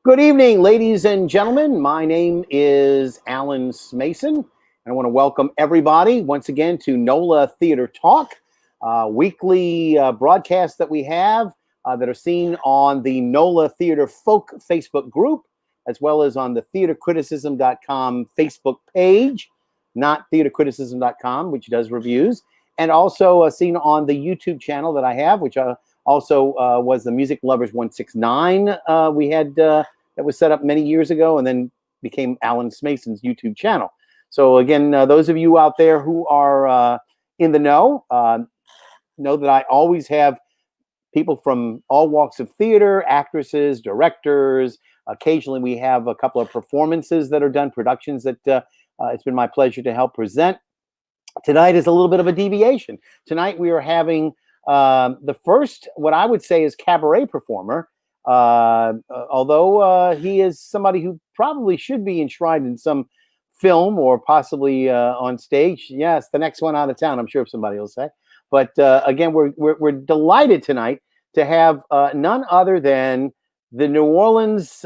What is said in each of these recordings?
Good evening, ladies and gentlemen. My name is Alan Smason, and I want to welcome everybody once again to NOLA Theater Talk, weekly broadcasts that we have that are seen on the NOLA Theater Folk Facebook group, as well as on the theatercriticism.com Facebook page, not theatercriticism.com, which does reviews, and also seen on the YouTube channel that I have, which also was the Music Lovers 169 we had that was set up many years ago and then became Alan Smason's YouTube channel. So again, those of you out there who are in the know that I always have people from all walks of theater, actresses, directors. Occasionally we have a couple of performances that are done, productions that it's been my pleasure to help present. Tonight is a little bit of a deviation. Tonight we are having the first, what I would say is cabaret performer, although he is somebody who probably should be enshrined in some film or possibly on stage. Yes, the next one out of town, I'm sure somebody will say. But again, we're delighted tonight to have none other than the New Orleans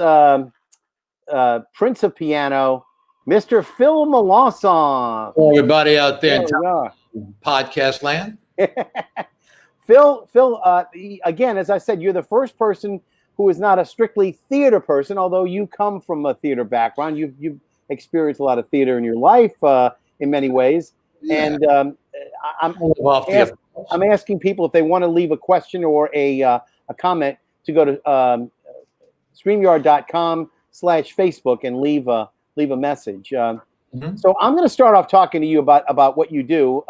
Prince of Piano, Mr. Phil Melancon. Hello, everybody out there in podcast land. Phil, again, as I said, you're the first person who is not a strictly theater person, although you come from a theater background. You've experienced a lot of theater in your life in many ways. Yeah. And I'm asking people if they want to leave a question or a comment to go to StreamYard.com/Facebook and leave a message. So I'm going to start off talking to you about what you do.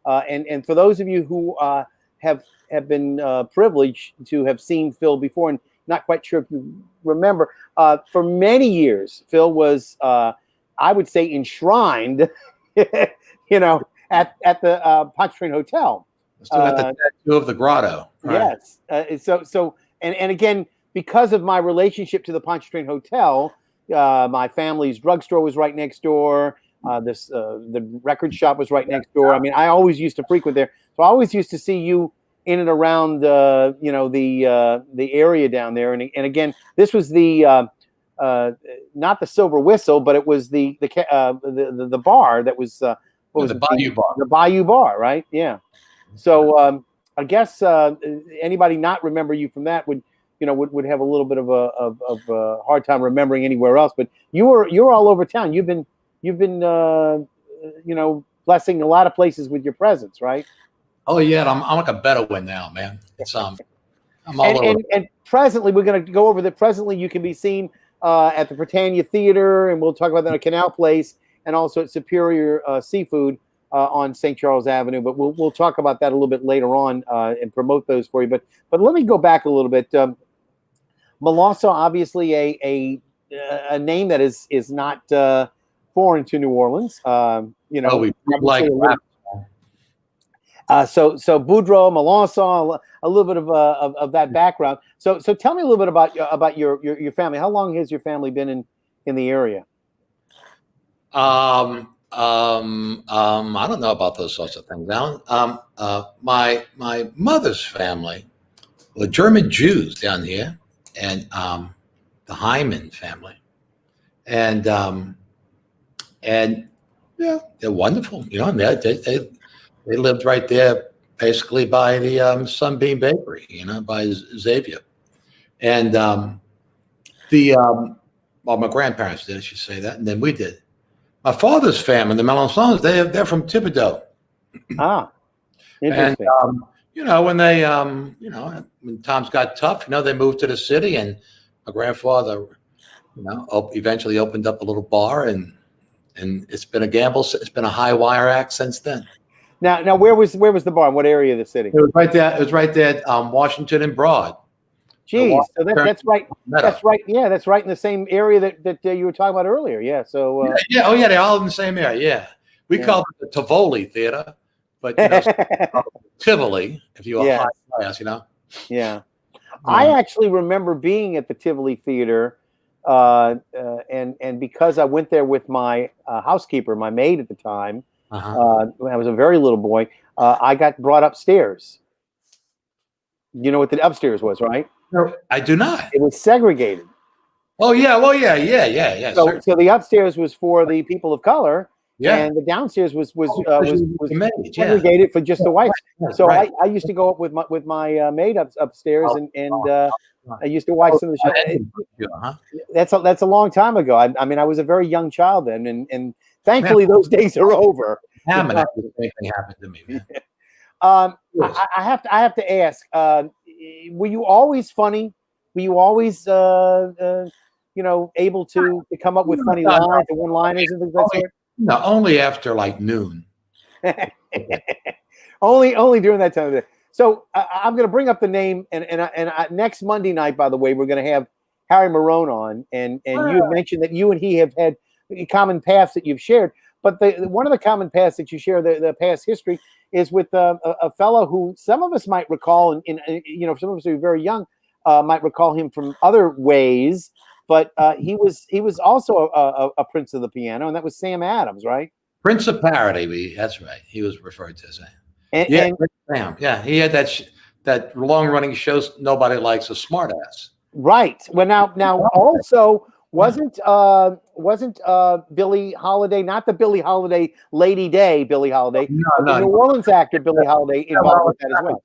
And for those of you who have been privileged to have seen Phil before and not quite sure if you remember, for many years, Phil was, I would say, enshrined, at the Pontchartrain Hotel. Still got the tattoo of the grotto. Right? Yes. So again, because of my relationship to the Pontchartrain Hotel, my family's drugstore was right next door. The record shop was right next door. I mean, I always used to frequent there, so I always used to see you in and around, the area down there. And again, this was the not the Silver Whistle, but it was the bar that was the Bayou Bar. The Bayou Bar, right? Yeah. So I guess anybody not remember you from that would have a little bit of a hard time remembering anywhere else. But you're all over town. You've been blessing a lot of places with your presence, right? Oh yeah, I'm like a Bedouin now, man. It's I'm all over. And presently, we're going to go over that. Presently, you can be seen at the Britannia Theater, and we'll talk about that at Canal Place, and also at Superior Seafood on St. Charles Avenue. But we'll talk about that a little bit later on and promote those for you. But let me go back a little bit. Melancon, obviously a name that is not foreign to New Orleans. We like rap. So Boudreaux, Melancon, a little bit of that background. So tell me a little bit about your family. How long has your family been in the area? I don't know about those sorts of things, Alan. My mother's family were German Jews down here, and the Hyman family, and yeah, they're wonderful. They lived right there, basically by the Sunbeam Bakery, by Xavier. And my grandparents did, I should say that, and then we did. My father's family, the Melancons, they're from Thibodeau. Ah, interesting. And when they when times got tough, they moved to the city, and my grandfather, eventually opened up a little bar, and it's been a gamble. It's been a high wire act since then. Now, where was the bar? What area of the city? It was right there, Washington and Broad. Geez, so that's right. That's right. Yeah, that's right in the same area that you were talking about earlier. Yeah. So. Oh yeah, they're all in the same area. Yeah, we call it the Tivoli Theater, but Tivoli, if you are high class, Yeah, I actually remember being at the Tivoli Theater, and because I went there with my housekeeper, my maid at the time. When I was a very little boy, I got brought upstairs. You know what the upstairs was, right? No, I do not. It was segregated. Oh yeah, well yeah. So the upstairs was for the people of color, Yeah. and the downstairs was Amazing, yeah. segregated for just the whites. So Right. I used to go up with my maid upstairs, Oh, and oh, I used to watch some of the show. huh? That's a long time ago. I mean, I was a very young child then, and Man, thankfully those days are over. the same thing happened to me, man. Yes. I have to ask, were you always funny? Were you always able to come up with funny lines and one-liners and things like that? No, only after like noon. only during that time of day. So I'm going to bring up the name, and next Monday night, by the way, we're going to have Harry Marone on, and you had mentioned that you and he have had common paths that you've shared. But one of the common paths that you share, the past history, is with a fellow who some of us might recall, and some of us who are very young might recall him from other ways. But he was also a prince of the piano, and that was Sam Adams, right? Prince of Parody. That's right. He was referred to as that. And Sam. Yeah, he had that long-running show. Nobody Likes a Smartass. Right. Well, now also. Wasn't Billie Holiday, not the Billie Holiday Lady Day Billie Holiday, the New Orleans actor Billie Holiday involved with that as well?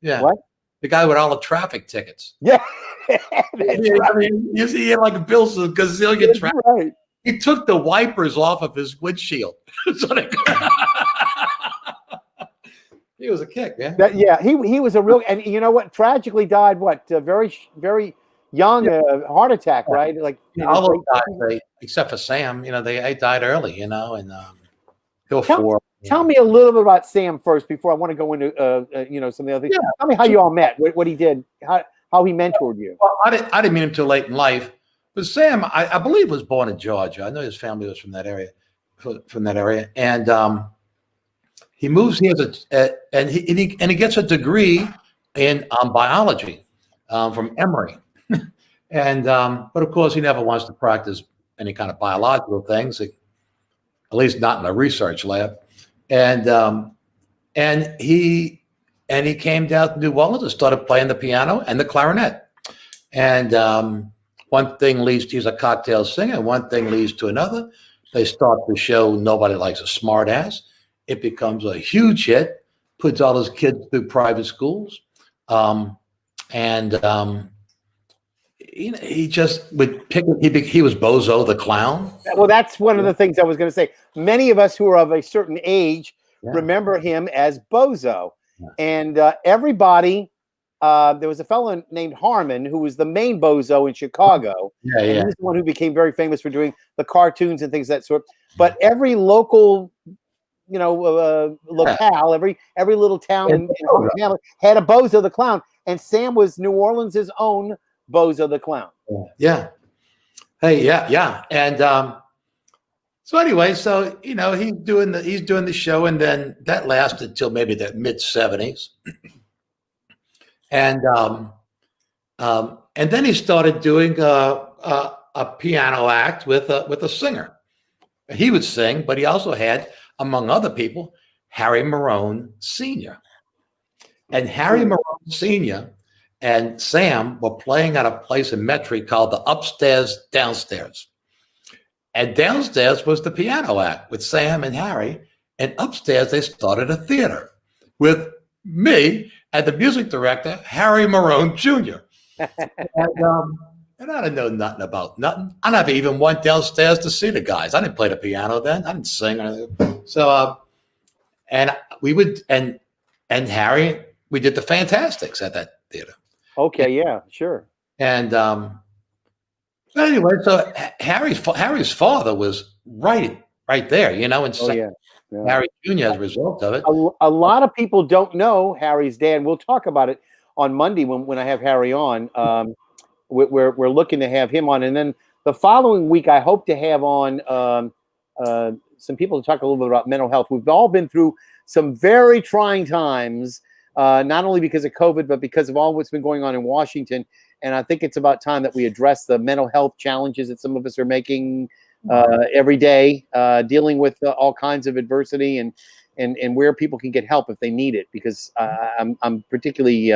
Yeah. What? The guy with all the traffic tickets. Yeah. I mean, you see, he had like a gazillion traffic. Right. He took the wipers off of his windshield. He was a kick, man. He was a real, and you know what? Tragically died. Very, very young, heart attack, right? Like all those guys, except for Sam, they died early, and Tell me a little bit about Sam first before I want to go into some of the other things. Yeah. Tell me how you all met, what he did, how he mentored you. Well, I didn't meet him too late in life, but Sam, I believe, was born in Georgia. I know his family was from that area, and he moves here and he gets a degree in biology from Emory. But of course, he never wants to practice any kind of biological things, at least not in a research lab. And he came down to New Orleans and started playing the piano and the clarinet. And one thing leads to, he's a cocktail singer. One thing leads to another. They start the show Nobody Likes a Smartass. It becomes a huge hit. Puts all his kids through private schools, he just would pick. He was Bozo the Clown. Well, that's one of the things I was going to say. Many of us who are of a certain age remember him as Bozo, and everybody. There was a fellow named Harmon who was the main Bozo in Chicago. And he's the one who became very famous for doing the cartoons and things of that sort. But every local, locale, every little town in Harmon had a Bozo the Clown, and Sam was New Orleans' own Bozo the Clown. Yeah. Hey, yeah. And so anyway, he's doing the show, and then that lasted till maybe the mid-70s. And then he started doing a piano act with a singer. He would sing, but he also had, among other people, Harry Marone Sr. And Harry Marone Sr. and Sam were playing at a place in Metairie called the Upstairs Downstairs. And downstairs was the piano act with Sam and Harry. And upstairs, they started a theater with me and the music director, Harry Marone Jr. And I didn't know nothing about nothing. I never even went downstairs to see the guys. I didn't play the piano then. I didn't sing. So, and we would, and Harry, we did the Fantastics at that theater. Okay, yeah, sure. And but anyway, so Harry's father was right there, and Harry Jr. as a result of it. A lot of people don't know Harry's dad. We'll talk about it on Monday when I have Harry on. We're looking to have him on, and then the following week I hope to have on some people to talk a little bit about mental health. We've all been through some very trying times, not only because of COVID, but because of all what's been going on in Washington. And I think it's about time that we address the mental health challenges that some of us are making every day, dealing with all kinds of adversity and where people can get help if they need it. Because I'm particularly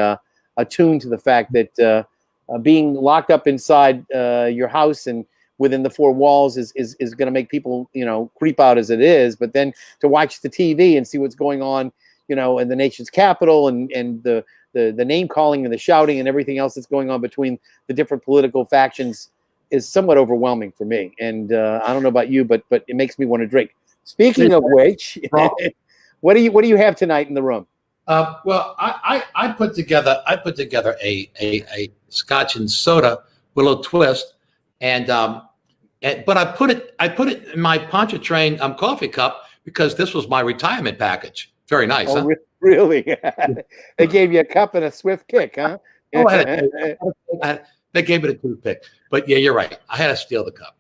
attuned to the fact that being locked up inside your house and within the four walls is going to make people, creep out as it is. But then to watch the TV and see what's going on, in the nation's capital and the name calling and the shouting and everything else that's going on between the different political factions is somewhat overwhelming for me. And I don't know about you, but it makes me want to drink. Speaking of which, what do you have tonight in the room? Well, I put together a Scotch and soda with a little twist, but I put it in my Pontchartrain coffee cup because this was my retirement package. Very nice, huh? Really? They gave you a cup and a swift kick, huh? They gave it a toothpick. But yeah, you're right. I had to steal the cup.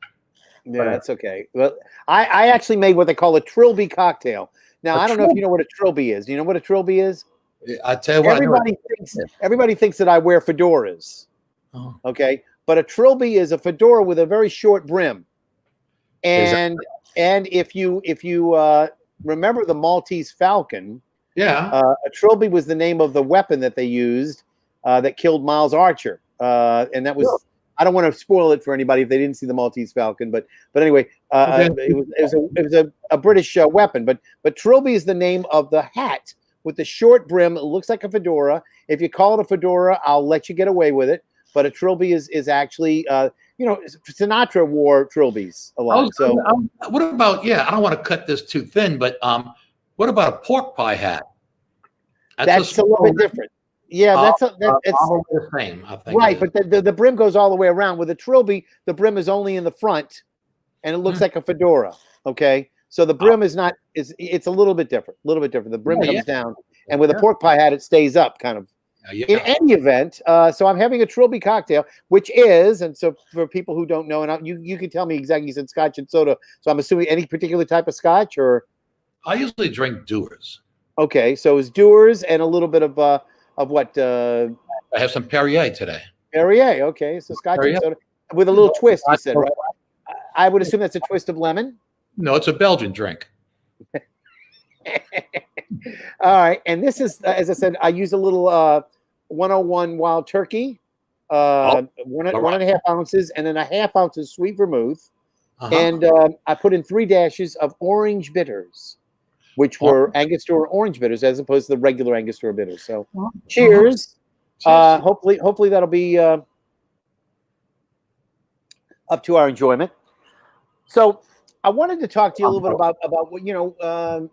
Yeah, that's okay. Well, I actually made what they call a Trilby cocktail. Now, I don't know if you know what a Trilby is. Do you know what a Trilby is? I tell you what. Everybody thinks that I wear fedoras. Oh. Okay, but a Trilby is a fedora with a very short brim. And if you remember the Maltese Falcon, a Trilby was the name of the weapon that they used that killed Miles Archer. And that was, I don't want to spoil it for anybody if they didn't see the Maltese Falcon, but anyway, it was a British weapon. But Trilby is the name of the hat with the short brim. It looks like a fedora. If you call it a fedora, I'll let you get away with it. But a Trilby is actually, Sinatra wore Trilbys a lot. What about, I don't want to cut this too thin, but what about a pork pie hat? That's a little bit different. Yeah, it's the same, I think. Right, but the brim goes all the way around. With a Trilby, the brim is only in the front, and it looks like a fedora. Okay, so the brim is not. It's a little bit different. The brim comes down, and with a pork pie hat, it stays up, kind of. In any event, so I'm having a Trilby cocktail, which is, and so for people who don't know, and you can tell me exactly. You said Scotch and soda, so I'm assuming any particular type of Scotch, or I usually drink Dewar's. Okay, so it's Dewar's and a little bit of what? I have some Perrier today. Perrier, okay. So Scotch and soda with a little twist, you said, right? I would assume that's a twist of lemon? No, it's a Belgian drink. All right. And this is, as I said, I use a little 101 Wild Turkey, 1.5 ounces, and then a 1/2 ounce of sweet vermouth. And I put in 3 dashes of orange bitters, which were Angostura orange bitters as opposed to the regular Angostura bitters. So, cheers. Hopefully that'll be up to our enjoyment. So, I wanted to talk to you a little bit about what the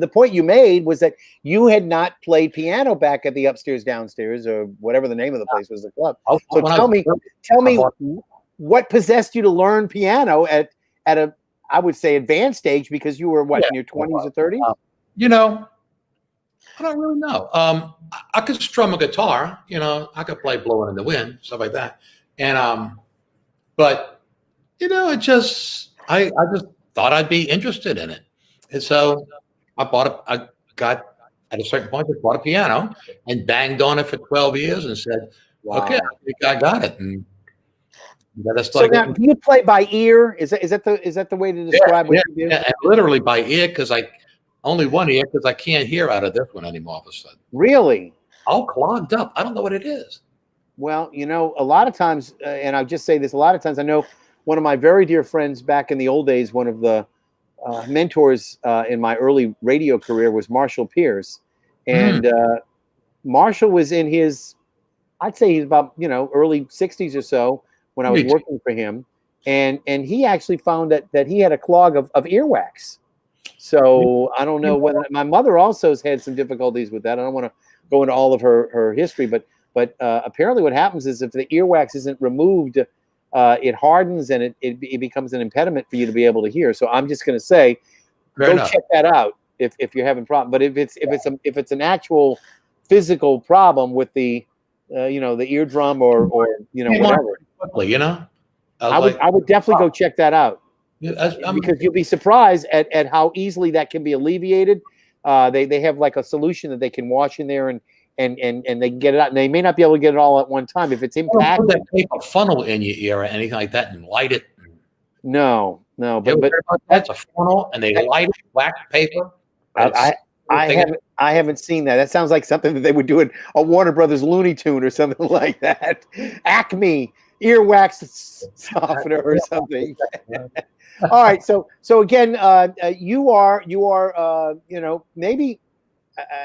point you made was that you had not played piano back at the Upstairs Downstairs or whatever the name of the place was, the club. So tell me what possessed you to learn piano at a, I would say, advanced stage, because you were in your 20s or 30s? I don't really know. I could strum a guitar, I could play Blowing in the Wind, stuff like that. And but it just I just thought I'd be interested in it. And so I bought at a certain point, I bought a piano and banged on it for 12 years and said, okay, I think I got it. And so now, do you play by ear? Is that the way to describe what you do? Yeah, literally by ear, because only one ear, because I can't hear out of this one anymore all of a sudden. Really? All clogged up. I don't know what it is. Well, a lot of times, and I'll just say this, a lot of times I know one of my very dear friends back in the old days, one of the mentors in my early radio career was Marshall Pierce. And Marshall was in his, I'd say he's about, early 60s or so when I was working for him. And he actually found that he had a clog of earwax. So I don't know whether my mother also has had some difficulties with that. I don't want to go into all of her history, but apparently what happens is if the earwax isn't removed, it hardens and it becomes an impediment for you to be able to hear. So I'm just going to say, check that out if you're having problems. But if it's an actual physical problem with the the eardrum or whatever, I would definitely go check that out. Because you'll be surprised at how easily that can be alleviated. They have like a solution that they can wash in there and they can get it out. And they may not be able to get it all at one time if it's impacted. Put that paper funnel in your ear or anything like that and light it. No, but that's a funnel and they light it, wax paper. I I haven't seen that. That sounds like something that they would do in a Warner Brothers Looney Tune or something like that. Acme earwax softener or something. All right. So again, you are maybe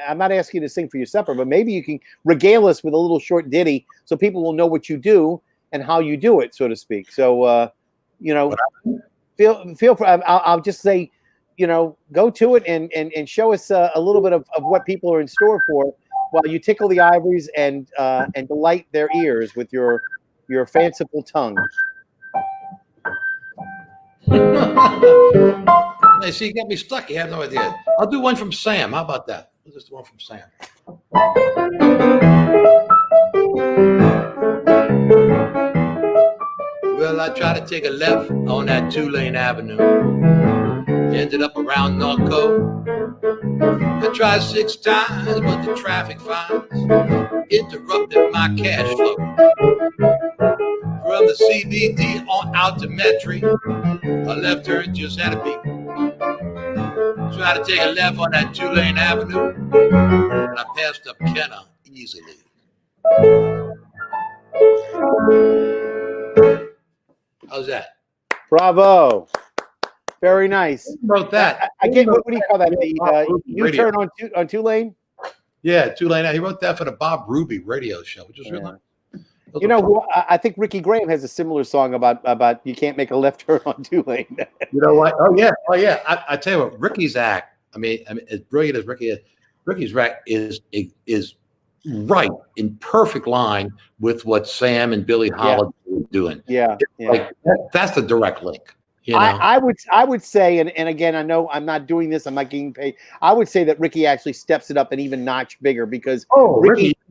I'm not asking you to sing for your supper, but maybe you can regale us with a little short ditty so people will know what you do and how you do it, so to speak. So feel free. I'll just say, go to it and show us a little bit of what people are in store for while you tickle the ivories and delight their ears with your fanciful tongue. Hey, see, you got me stuck. You have no idea. I'll do one from Sam. How about that? We'll just do one from Sam. Well, I tried to take a left on that 2-lane avenue. Ended up around Norco. I tried 6 times, but the traffic fines interrupted my cash flow. From the CBD on out to Metri, a left turn just had to be. Tried to take a left on that 2-lane avenue, and I passed up Kenna easily. How's that? Bravo. Very nice. Who wrote that? I get, what do you call that? The U-turn on 2-lane? Yeah, 2-lane. He wrote that for the Bob Ruby radio show, which was really nice. I think Ricky Graham has a similar song about you can't make a left turn on 2-lane. You know what? Oh yeah. I tell you what, Ricky's act. I mean, as brilliant as Ricky is, Ricky's act is right in perfect line with what Sam and Billie Holiday were doing. Yeah. Like that's the direct link. I would say, and again, I know I'm not doing this. I'm not getting paid. I would say that Ricky actually steps it up an even notch bigger because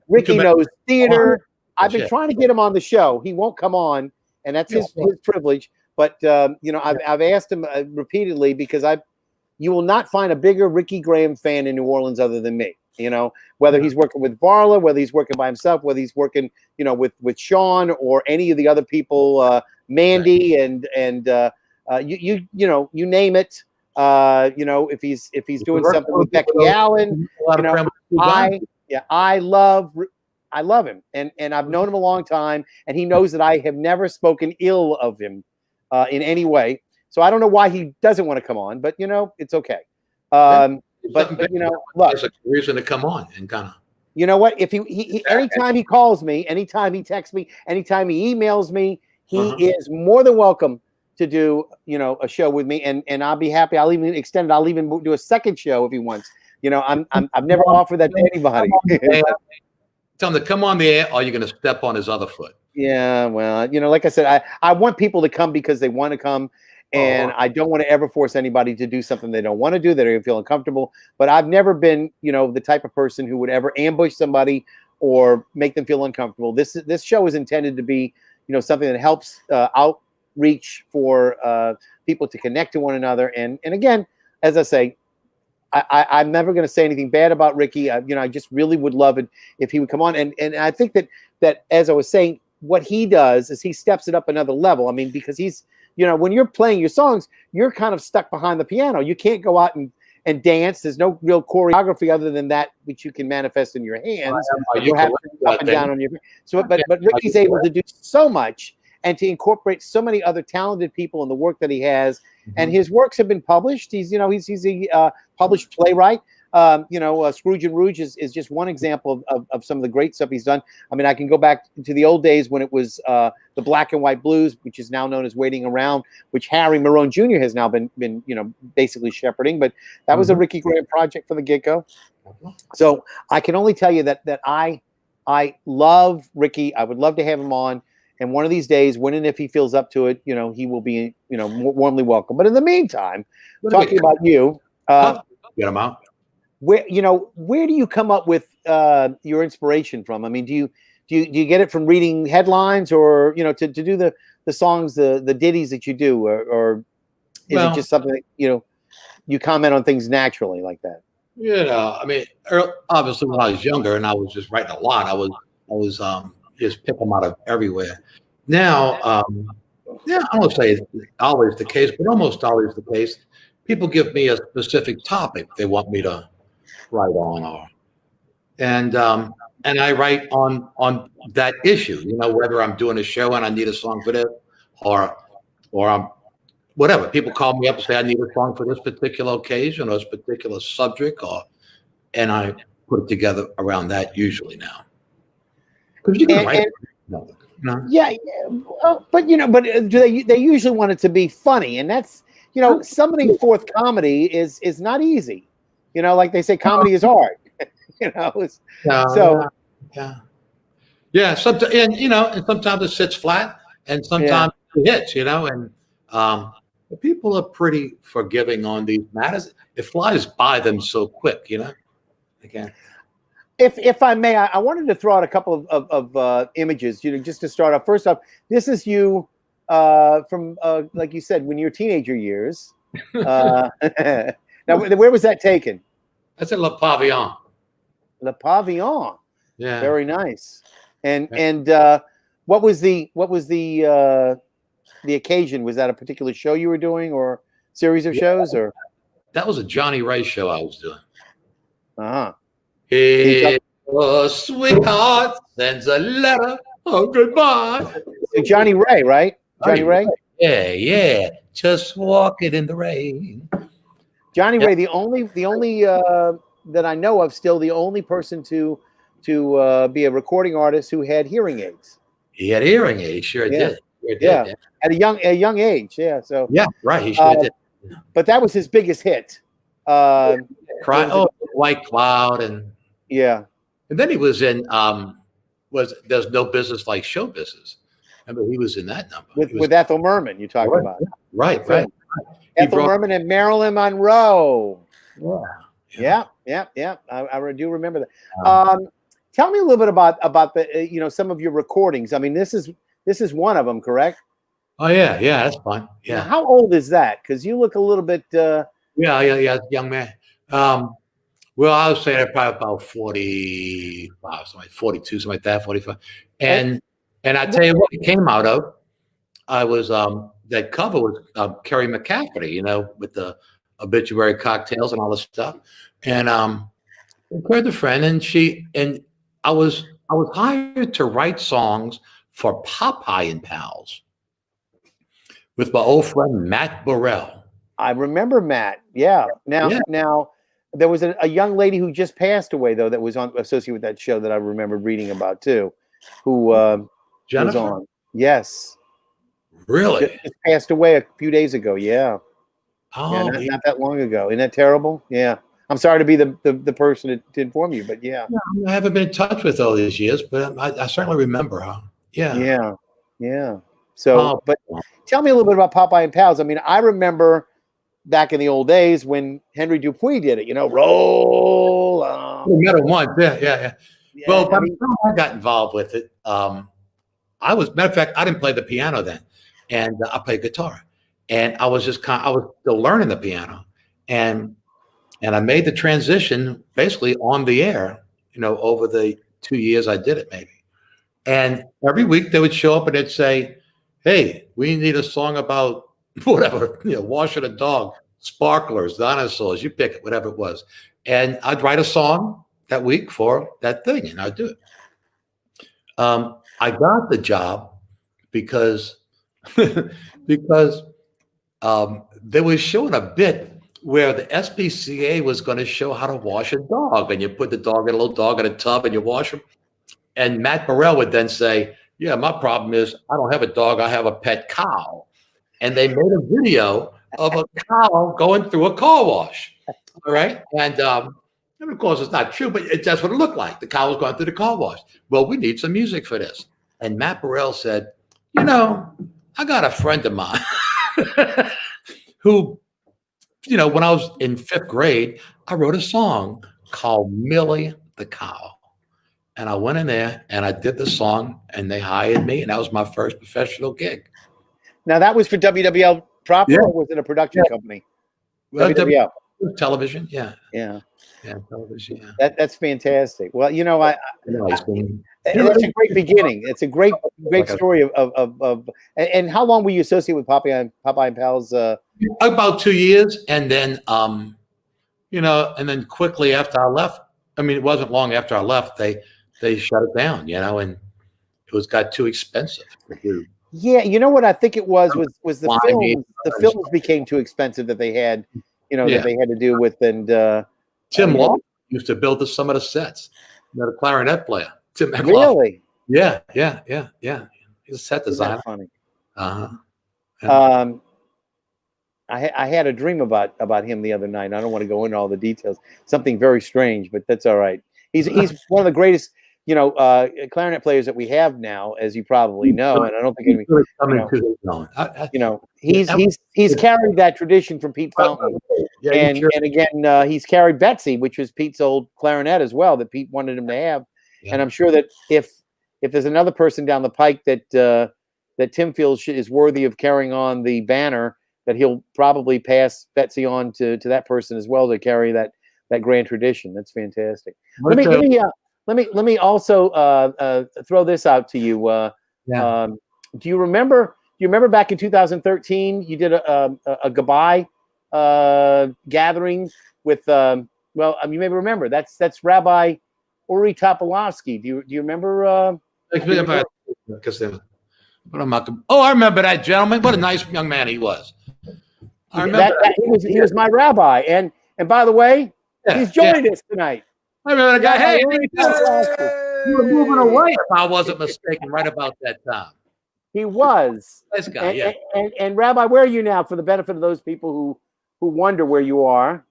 Ricky knows theater. I've been trying to get him on the show. He won't come on, and that's his privilege. But I've asked him repeatedly because you will not find a bigger Ricky Graham fan in New Orleans other than me. Whether he's working with Varla, whether he's working by himself, whether he's working with Sean or any of the other people, Mandy and you name it. If he's doing something with Becky Allen, I love him, and I've known him a long time, and he knows that I have never spoken ill of him in any way. So I don't know why he doesn't want to come on, but it's okay. But look, there's a reason to come on and kind of. You know what? If he anytime he calls me, anytime he texts me, anytime he emails me, he is more than welcome to do a show with me, and I'll be happy. I'll even extend it. I'll even do a second show if he wants. I've never offered that to anybody. Tell him to come on the air, or you're going to step on his other foot. Yeah, well, like I said, I want people to come because they want to come, and I don't want to ever force anybody to do something they don't want to do, that are going to feel uncomfortable. But I've never been, the type of person who would ever ambush somebody or make them feel uncomfortable. This show is intended to be, something that helps outreach for people to connect to one another. And again, as I say, I'm never going to say anything bad about Ricky. I just really would love it if he would come on. And I think that as I was saying, what he does is he steps it up another level. I mean, because he's, when you're playing your songs, you're kind of stuck behind the piano. You can't go out and dance. There's no real choreography other than that which you can manifest in your hands. You have to up and down on your. So, but Ricky's able to do so much and to incorporate so many other talented people in the work that he has. And his works have been published. He's a published playwright. Scrooge and Rouge is just one example of some of the great stuff he's done. I mean, I can go back to the old days when it was the Black and White Blues, which is now known as Waiting Around, which Harry Marone Jr. has now been basically shepherding. But that was a Ricky Graham project for the get-go. So I can only tell you that I love Ricky. I would love to have him on. And one of these days, when and if he feels up to it, he will be, warmly welcome. But in the meantime, talking about you, get him out. Where do you come up with your inspiration from? I mean, do you get it from reading headlines, or to do the songs, the ditties that you do, or is it just something that you comment on things naturally like that? I mean, obviously when I was younger and I was just writing a lot, I was just pick them out of everywhere. Now, I don't say it's always the case, but almost always the case. People give me a specific topic they want me to write on, and I write on that issue. Whether I'm doing a show and I need a song for this, or I'm whatever. People call me up and say I need a song for this particular occasion or this particular subject, and I put it together around that usually now. Because you can write. No. Yeah, but do they usually want it to be funny, and that's summoning forth comedy is not easy. Like they say, comedy is hard. Sometimes, and sometimes it sits flat, and sometimes it hits. And the people are pretty forgiving on these matters. It flies by them so quick. Again. If I may, I wanted to throw out a couple of images, just to start off. First off, this is you from, like you said, when your teenager years. Now, where was that taken? That's at Le Pavillon. Le Pavillon. Yeah. Very nice. And what was the occasion? Was that a particular show you were doing, or series of shows, or? That was a Johnny Ray show I was doing. Uh-huh. Hey, sweetheart sends a letter of goodbye. So Johnny Ray, right? Johnny Ray? Yeah. Just walking in the rain. Johnny Ray, the only that I know of, still the only person to be a recording artist who had hearing aids. He had hearing aids, sure did. Yeah, at a young age. Yeah, so right. He sure did. But that was his biggest hit. White Cloud, and then he was in There's No Business Like Show Business. Remember, he was in that number with Ethel Merman. You talking about? Right. Ethel Merman and Marilyn Monroe. Yeah. I do remember that. Tell me a little bit about the some of your recordings. I mean, this is one of them, correct? Oh yeah, that's fine. Yeah. Now, how old is that? Because you look a little bit. Young man. Well, I would say they're probably about 45, something like 42, something like that, 45. And I tell you what, it came out of. I was that cover was Kerry McCafferty, with the obituary cocktails and all this stuff. And occurred to friend, and I was hired to write songs for Popeye and Pals with my old friend Matt Burrell. I remember Matt. Yeah. Now there was a young lady who just passed away though that was associated with that show that I remember reading about too, who Jennifer? was on. Yes. Really? Just passed away a few days ago. Yeah. Oh, not that long ago. Isn't that terrible? Yeah. I'm sorry to be the person to inform you, but yeah. I haven't been in touch with all these years, but I certainly remember her. Yeah. So, but tell me a little bit about Popeye and Pals. I mean, I remember back in the old days when Henry Dupuis did it, roll on. We met him once. Yeah. Well, by the time I got involved with it, matter of fact, I didn't play the piano then, and I played guitar, and I was still learning the piano, and I made the transition basically on the air, over the 2 years I did it maybe, and every week they would show up and they'd say, "Hey, we need a song about whatever, washing a dog, sparklers, dinosaurs, you pick it, whatever it was," and I'd write a song that week for that thing, and I'd do it. I got the job because they were showing a bit where the SPCA was going to show how to wash a dog, and you put the dog in a little dog in a tub and you wash him. And Matt Burrell would then say, "Yeah, my problem is I don't have a dog, I have a pet cow." And they made a video of a cow going through a car wash. All right. And of course, it's not true, but that's what it looked like. The cow was going through the car wash. Well, we need some music for this. And Matt Burrell said, I got a friend of mine who, when I was in 5th grade, I wrote a song called Millie the Cow. And I went in there and I did the song and they hired me. And that was my first professional gig. Now, that was for WWL proper, or was it a production company? Well, WWL. Television, yeah, television, yeah. That's fantastic. Well, that's a great beginning. It's a great story of. And how long were you associated with Popeye and Pals? About 2 years, and then and then quickly after I left, I mean, it wasn't long after I left, they shut it down, and it got too expensive to do. Yeah, you know what I think it was the Why me? films. The films became too expensive that they had, that Yeah. they had to do with, and Tim Law used to build some of the sets. The clarinet player, Tim McLaughlin. really, Yeah. He's a set isn't designer. that funny? Yeah. I had a dream about him the other night. I don't want to go into all the details. Something very strange, but that's all right. He's one of the greatest, clarinet players that we have now, as you probably know. And I don't think he's carried that tradition from Pete Fountain. Yeah, and again, he's carried Betsy, which was Pete's old clarinet as well, that Pete wanted him to have. Yeah. And I'm sure that if there's another person down the pike that Tim feels is worthy of carrying on the banner, that he'll probably pass Betsy on to that person as well to carry that grand tradition. That's fantastic. Let me also throw this out to you. Do you remember back in 2013 you did a goodbye gathering with you maybe remember that's Rabbi Uri Topolovsky. Do you remember? I remember that gentleman. What a nice young man he was. I remember he was my rabbi, and by the way, he's joining us tonight. I remember the guy. Hey, you were moving away, if I wasn't mistaken, right about that time. He was. Nice guy, and Rabbi, where are you now? For the benefit of those people who wonder where you are.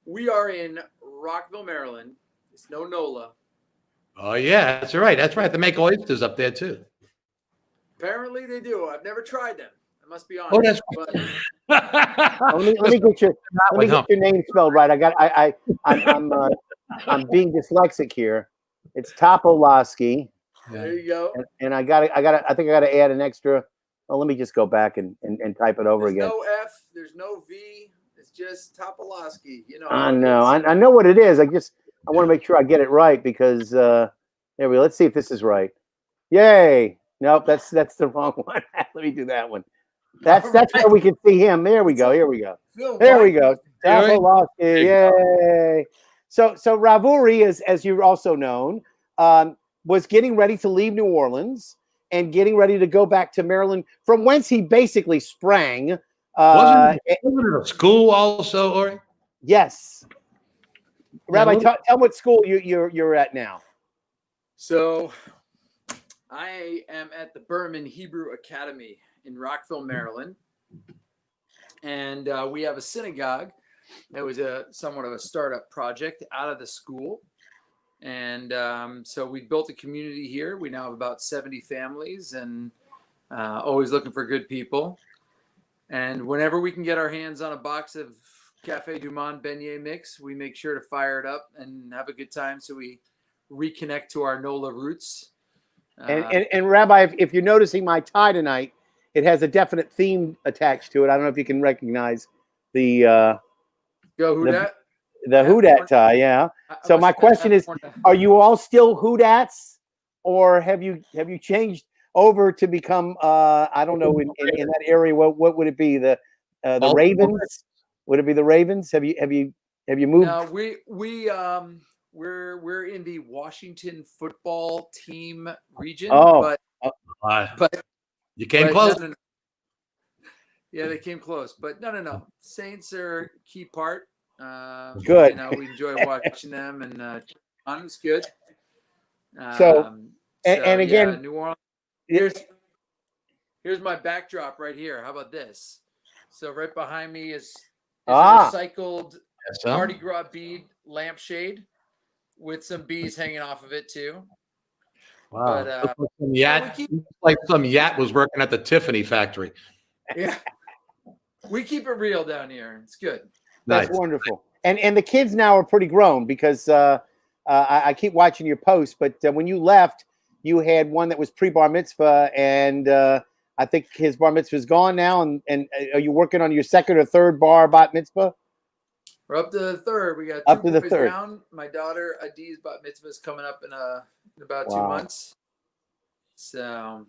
We are in Rockville, Maryland. It's no NOLA. Oh yeah, that's right. That's right. They make oysters up there too. Apparently they do. I've never tried them. I must be honest. Oh, that's let me get your name spelled right. I'm being dyslexic here. It's Topolovsky. There you go. And I think I gotta add an extra. Oh, let me just go back and type it over again. There's no F. There's no V. It's just Topolovsky. I know. I know what it is. I want to make sure I get it right because there we go. Let's see if this is right. Yay! Nope, that's the wrong one. Let me do that one. That's where we can see him. There we go. Here we go. There we go. Topolovsky. Yay! So Rav Uri, as you're also known, was getting ready to leave New Orleans and getting ready to go back to Maryland, from whence he basically sprang. Wasn't it a school also, Uri? Yes. Rabbi, tell what school you're at now. So I am at the Berman Hebrew Academy in Rockville, Maryland. And we have a synagogue that was somewhat of a startup project out of the school. And so we built a community here. We now have about 70 families and always looking for good people. And whenever we can get our hands on a box of Cafe du Monde beignet mix, we make sure to fire it up and have a good time so we reconnect to our NOLA roots. And Rabbi, if you're noticing my tie tonight, it has a definite theme attached to it. I don't know if you can recognize the Go Houdat? The Houdat tie, yeah. So my question is, are you all still Houdats, or have you changed over to become I don't know, in that area, what would it be? The Ravens? Would it be the Ravens? Have you moved? No, we're in the Washington football team region. But you came close. No. Yeah, they came close, but no. Saints are a key part. Good. We enjoy watching them, and it's good. And again, New Orleans. Here's my backdrop right here. How about this? So right behind me is a recycled Mardi Gras bead lampshade with some bees hanging off of it too. Wow. But, like some yacht was working at the Tiffany factory. Yeah. We keep it real down here. It's good. That's wonderful. And the kids now are pretty grown because I keep watching your posts, but when you left, you had one that was pre-bar mitzvah, and I think his bar mitzvah is gone now. And are you working on your second or third bat mitzvah? We're up to the third. We got up two to the boys third. Down. My daughter Adi's bat mitzvah is coming up in about 2 months. So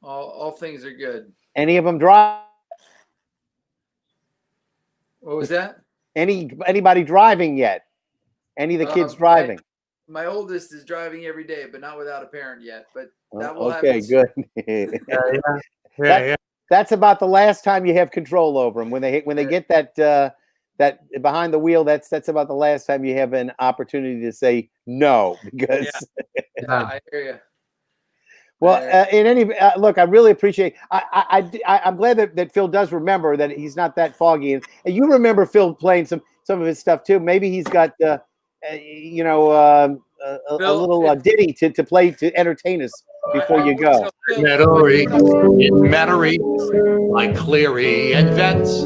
all things are good. Any of them dry? What was that? Anybody driving yet? Any of the kids driving? My oldest is driving every day, but not without a parent yet. But that will okay, happen. Good. That's about the last time you have control over them when they get that behind the wheel. That's about the last time you have an opportunity to say no, because I hear you. well, in any look, I really appreciate. I'm glad that Phil does remember that he's not that foggy, and you remember Phil playing some of his stuff too. Maybe he's got a little ditty to play to entertain us before you go. Metairie, like Cleary and Vets.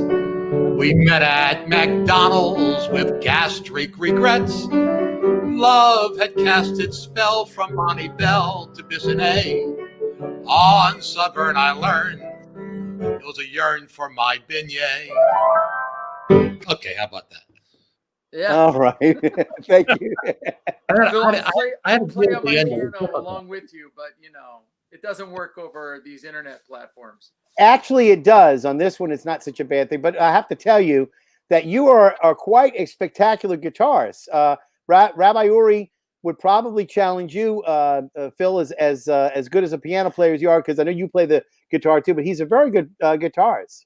We met at McDonald's with gastric regrets. Love had cast its spell from Bonnie Bell to Bissonnay. On Severn I learned it was a yearn for my beignet. Okay, how about that? Yeah. All right. Thank you. I had to play on my piano along with you, but it doesn't work over these internet platforms. Actually, it does. On this one, it's not such a bad thing. But I have to tell you that you are quite a spectacular guitarist. Rabbi Uri would probably challenge you, Phil, as good as a piano player as you are, because I know you play the guitar too. But he's a very good guitarist.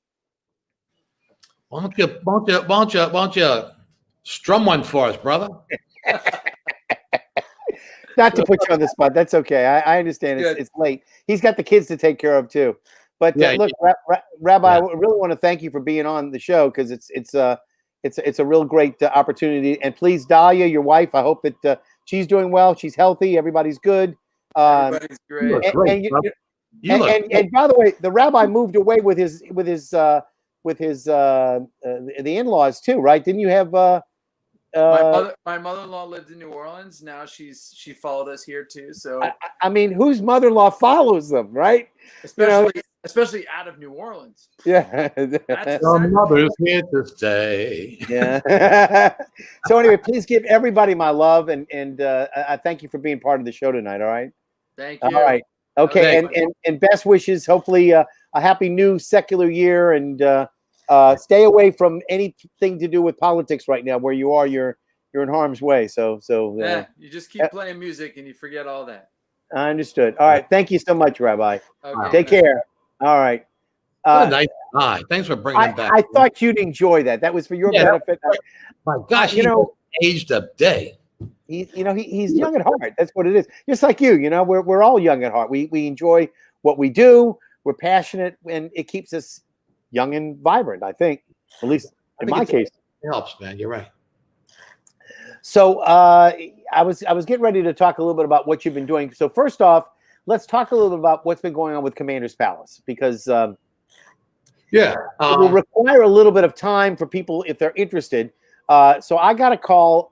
Why don't you strum one for us, brother? Not to put you on the spot. That's okay. I understand. It's late. He's got the kids to take care of too. But look, Rabbi, I really want to thank you for being on the show, because it's a real great opportunity. And please, Dahlia, your wife, I hope that she's doing well. She's healthy. Everybody's good. Everybody's great. And by the way, the rabbi moved away with his the in-laws too, right? Didn't you have? My mother-in-law lived in New Orleans. Now she followed us here too. So I mean, whose mother-in-law follows them, right? Especially out of New Orleans. Yeah. Your mother's here to stay. Yeah. So anyway, please give everybody my love, and I thank you for being part of the show tonight. All right. Thank you. All right. Okay. And best wishes. Hopefully, a happy new secular year, and stay away from anything to do with politics right now. Where you are, you're in harm's way. So you just keep playing music and you forget all that. I understood. All right. Thank you so much, Rabbi. Okay, take care. All right. What a nice guy. Thanks for bringing him back. I thought you'd enjoy that. That was for your benefit. My gosh, he aged a day. He's young at heart. That's what it is. Just like you. We're all young at heart. We enjoy what we do. We're passionate, and it keeps us young and vibrant, I think. At least in my case. It helps, man. You're right. So I was getting ready to talk a little bit about what you've been doing. So first off, let's talk a little bit about what's been going on with Commander's Palace, because it will require a little bit of time for people if they're interested. So I got a call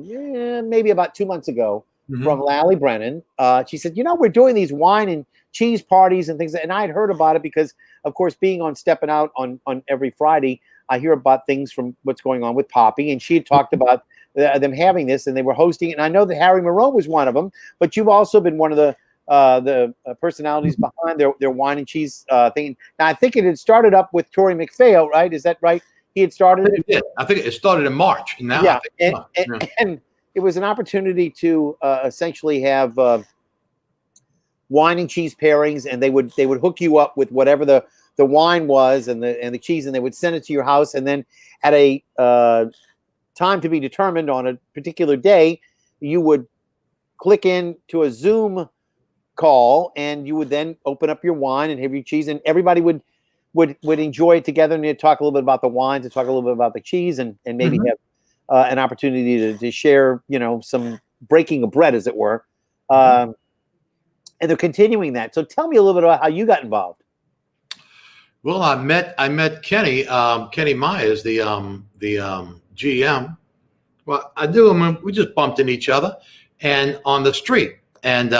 maybe about 2 months ago from Lally Brennan. She said, we're doing these wine and cheese parties and things. And I had heard about it because, of course, being on Stepping Out on every Friday, I hear about things from what's going on with Poppy. And she had talked about them having this, and they were hosting it. And I know that Harry Marone was one of them, but you've also been one of the personalities behind their wine and cheese thing. Now, I think it had started up with Tori McPhail, right? Is that right? He had started it? I think it started in March. And now and it was an opportunity to essentially have wine and cheese pairings, and they would hook you up with whatever the wine was and the cheese, and they would send it to your house. And then at a time to be determined on a particular day, you would click in to a Zoom call, and you would then open up your wine and have your cheese, and everybody would enjoy it together, and they'd talk a little bit about the wines, and talk a little bit about the cheese, and maybe have an opportunity to share, some breaking of bread, as it were. And they're continuing that. So tell me a little bit about how you got involved. Well, I met Kenny Myers, the GM. Well, I knew him. We just bumped into each other, and on the street, and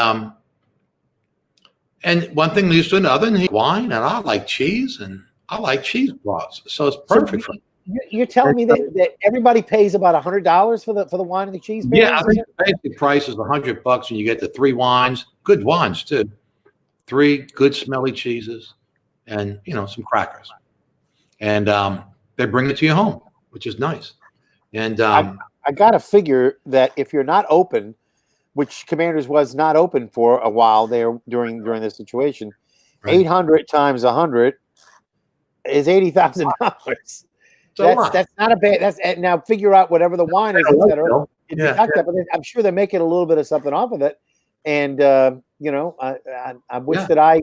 one thing leads to another, and he wine, and I like cheese, and I like cheese broths, so it's perfect for me. You're telling me that everybody pays about $100 for the wine and the cheese? Yeah, I think the basic price is $100, and you get the 3 wines, good wines too, 3 good smelly cheeses, and some crackers, and they bring it to your home, which is nice. And I got to figure that if you're not open, which Commanders was not open for a while there during this situation, right. 800 times 100 is $80,000. That's not a bad. That's now figure out whatever the wine is, etc. Yeah. But I'm sure they're making a little bit of something off of it. And I wish that I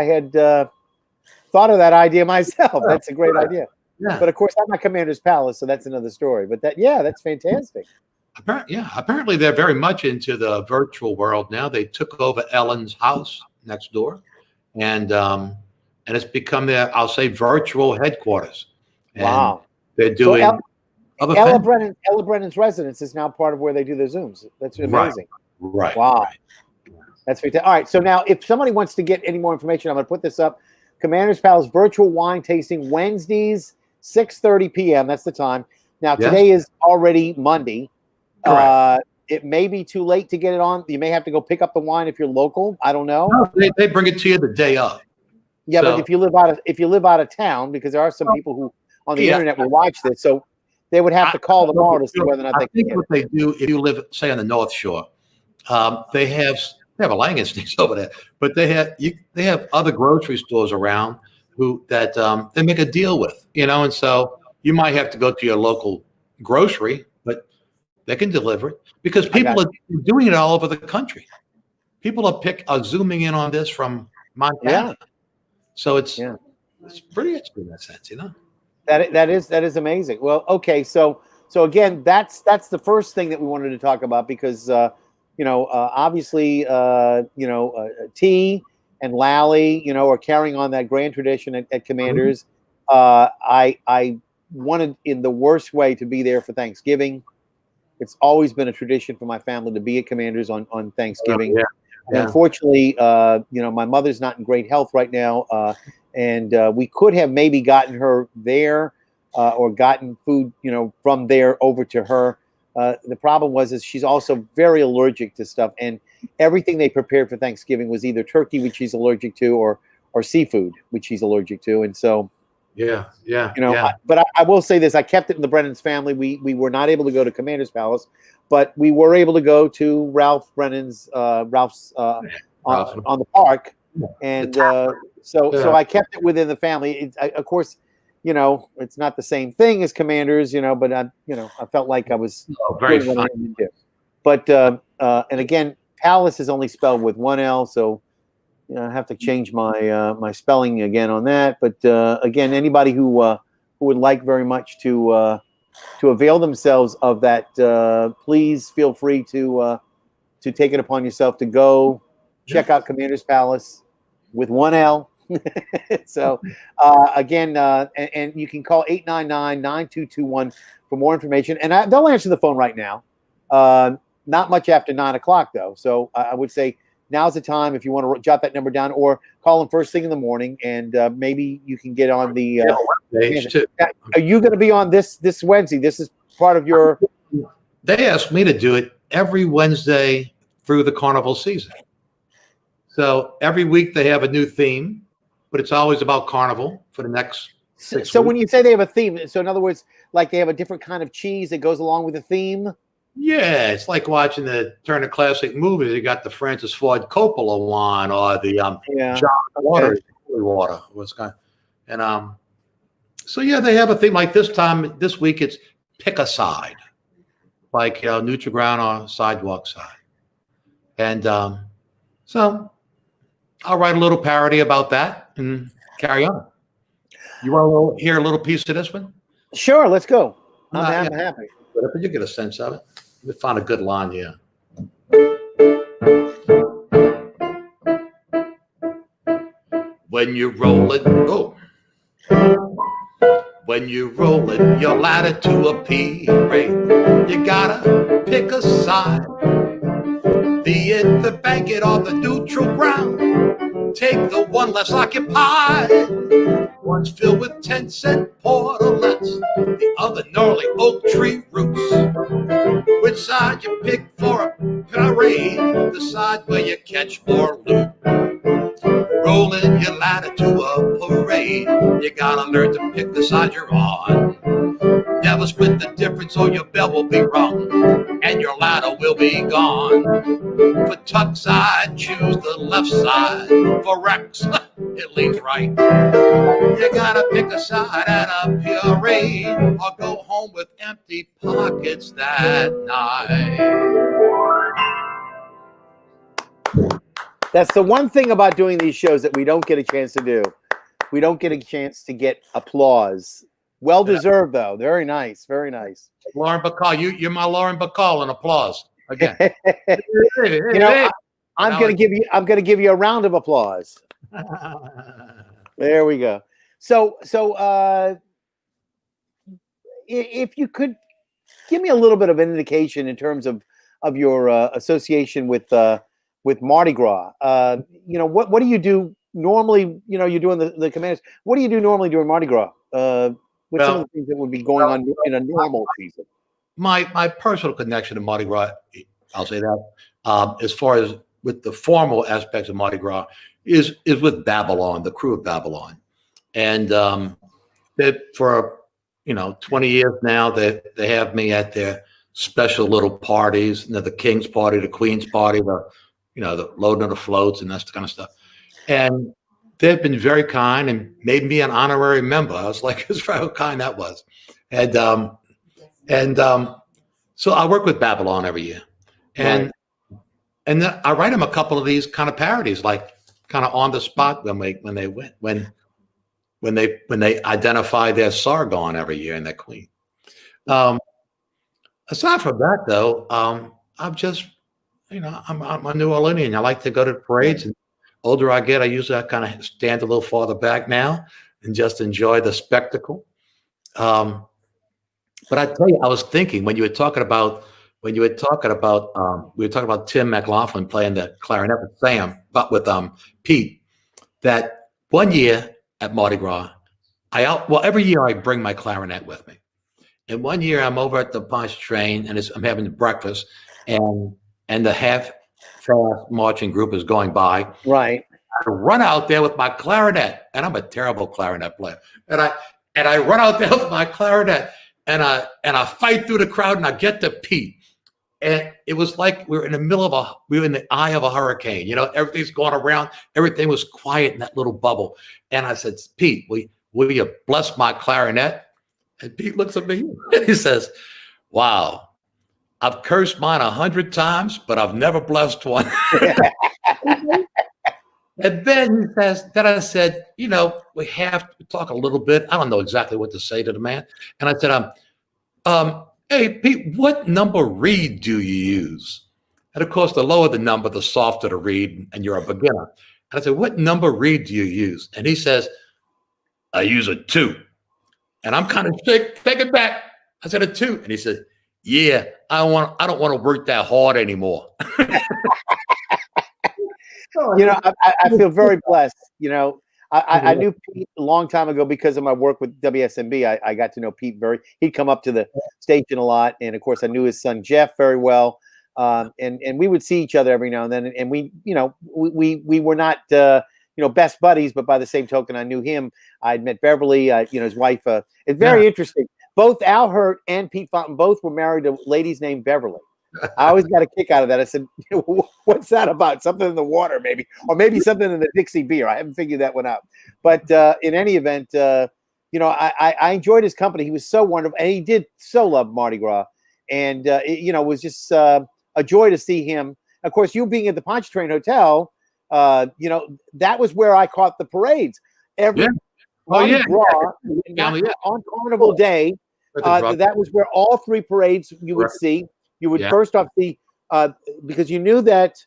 had thought of that idea myself. That's a great idea. Yeah. But of course, I'm at Commander's Palace, so that's another story. But that's fantastic. Apparently they're very much into the virtual world now. They took over Ellen's house next door, and it's become their, I'll say, virtual headquarters. And wow. They're doing Ella Brennan's residence is now part of where they do their Zooms. That's amazing. Right. Wow. Right. That's fantastic. All right. So now if somebody wants to get any more information, I'm going to put this up. Commander's Palace virtual wine tasting Wednesdays, 6:30 p.m. That's the time. Now, today is already Monday. It may be too late to get it on. You may have to go pick up the wine if you're local. I don't know. No, they bring it to you the day of. Yeah, but if you live out of town, because there are some people who on the internet will watch this, so they would have to call tomorrow to see whether or not they can. What they do if you live, say, on the North Shore, they have a Langensteins over there, but they have other grocery stores around that they make a deal with, and so you might have to go to your local grocery, but they can deliver it because people are doing it all over the country. People are zooming in on this from Montana, so it's pretty interesting in that sense, That is amazing. Well, okay, so again, that's the first thing that we wanted to talk about because obviously T and Lally are carrying on that grand tradition at Commanders. I wanted in the worst way to be there for Thanksgiving. It's always been a tradition for my family to be at Commanders on Thanksgiving. And unfortunately, my mother's not in great health right now. And we could have maybe gotten her there or gotten food, from there over to her. The problem is she's also very allergic to stuff, and everything they prepared for Thanksgiving was either turkey, which she's allergic to, or seafood, which she's allergic to. And so, but I will say this: I kept it in the Brennan's family. We were not able to go to Commander's Palace, but we were able to go to Ralph Brennan's on the park, and so I kept it within the family. Of course, it's not the same thing as Commanders, but I felt like I was very fun. But and again, Palace is only spelled with one L, so I have to change my spelling again on that. But again, anybody who would like very much to avail themselves of that, please feel free to take it upon yourself to go check out Commander's Palace with one L. So again, and you can call 899-9221 for more information, and they'll answer the phone right now. Not much after 9 o'clock though, so I would say now's the time if you want to jot that number down, or call them first thing in the morning, and maybe you can get on the. Are you going to be on this Wednesday? This is part of your. They asked me to do it every Wednesday through the carnival season. So every week they have a new theme, but it's always about carnival for the next 6 weeks. So when you say they have a theme, so in other words, like they have a different kind of cheese that goes along with the theme? Yeah, it's like watching the Turner Classic Movies. You got the Francis Ford Coppola one or the John Waters water. And so they have a theme like this week it's pick a side, like neutral ground or sidewalk side. And so I'll write a little parody about that and carry on. You want to hear a little piece of this one? Sure, let's go. I'm happy. But you get a sense of it. We found a good line here. When you're rolling your ladder to a parade, you gotta pick a side. Be it the banquet or the neutral ground, take the one less occupied. One's filled with 10-cent portalets, the other gnarly oak tree roots. Which side you pick for a parade, the side where you catch more loot. Rolling your ladder to a parade, you gotta learn to pick the side you're on. never split the difference, or your bell will be rung, and your ladder will be gone. For tuck side, choose the left side. For Rex, it leans right. You gotta pick a side at a parade, or go home with empty pockets that night. That's the one thing about doing these shows that we don't get a chance to do. We don't get a chance to get applause. Well deserved, though. Very nice. Very nice. Lauren Bacall, you're my Lauren Bacall in applause again. I'm gonna give you a round of applause. There we go. So if you could give me a little bit of an indication in terms of your association with Mardi Gras. What do you do normally? You're doing the commanders. What do you do normally during Mardi Gras? What's some of the things that would be going on in a normal season? My personal connection to Mardi Gras, I'll say that, as far as with the formal aspects of Mardi Gras, is with Babylon, the crew of Babylon. And that for 20 years now, they have me at their special little parties, the King's party, the Queen's party, the loading of the floats and that kind of stuff. And they've been very kind and made me an honorary member. I was like, it's how kind that was. And so I work with Babylon every year. And then I write them a couple of these kind of parodies, like kind of on the spot when they identify their Sargon every year and their queen. Aside from that, though, I'm just, I'm a New Orleanian. I like to go to parades. And older I get, I kind of stand a little farther back now and just enjoy the spectacle. But I tell you, I was thinking when you were talking about we were talking about Tim McLaughlin playing the clarinet with Sam, but with Pete, that one year at Mardi Gras, every year I bring my clarinet with me. And one year I'm over at the Pontchartrain and I'm having breakfast, and the half-fast marching group is going by. Right. I run out there with my clarinet, and I'm a terrible clarinet player. And I run out there with my clarinet, and I fight through the crowd, and I get to Pete. And it was like we were in the eye of a hurricane. Everything's going around. Everything was quiet in that little bubble. And I said, Pete, will you bless my clarinet? And Pete looks at me and he says, wow, I've cursed mine 100 times, but I've never blessed one. And then I said, we have to talk a little bit. I don't know exactly what to say to the man. And I said, hey, Pete, what number reed do you use? And of course, the lower the number, the softer the reed, and you're a beginner. And I said, what number reed do you use? And he says, I use a 2. And I'm kind of taken back. I said, a 2. And he said, yeah, I don't want to work that hard anymore. I feel very blessed. I knew Pete a long time ago because of my work with WSMB. I got to know Pete he'd come up to the station a lot. And of course I knew his son, Jeff, very well. And we would see each other every now and then. And we were not, best buddies, but by the same token, I knew him. I'd met Beverly, his wife. It's very interesting. Both Al Hurt and Pete Fountain both were married to ladies named Beverly. I always got a kick out of that. I said, what's that about? Something in the water, maybe, or maybe something in the Dixie beer. I haven't figured that one out. But in any event, I enjoyed his company. He was so wonderful, and he did so love Mardi Gras. And it was just a joy to see him. Of course, you being at the Pontchartrain Hotel, that was where I caught the parades. Mardi Gras, on Carnival Day, that was where all 3 parades you would see. You would first off see, because you knew that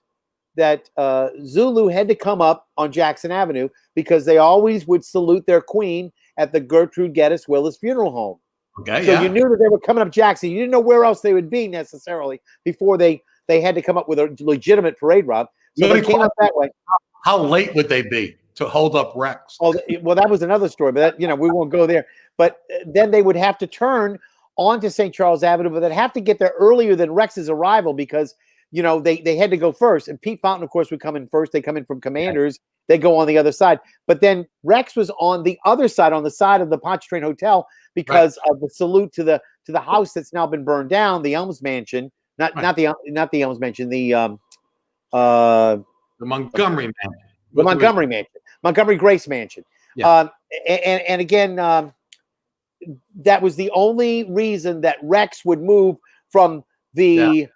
Zulu had to come up on Jackson Avenue because they always would salute their queen at the Gertrude Geddes Willis Funeral Home. Okay, so you knew that they were coming up Jackson. You didn't know where else they would be necessarily before they had to come up with a legitimate parade route. So they came up that way. How late would they be to hold up Rex? Oh, well, that was another story, but that, we won't go there. But then they would have to turn onto St. Charles Avenue, but they'd have to get there earlier than Rex's arrival because, they had to go first. And Pete Fountain, of course, would come in first. They come in from Commanders. They go on the other side. But then Rex was on the other side, on the side of the Pontchartrain Hotel because of the salute to to the house that's now been burned down, the Elms Mansion, not the Elms Mansion, the Montgomery Mansion. The Montgomery Mansion, Montgomery Grace Mansion. Yeah. And again, that was the only reason that Rex would move from the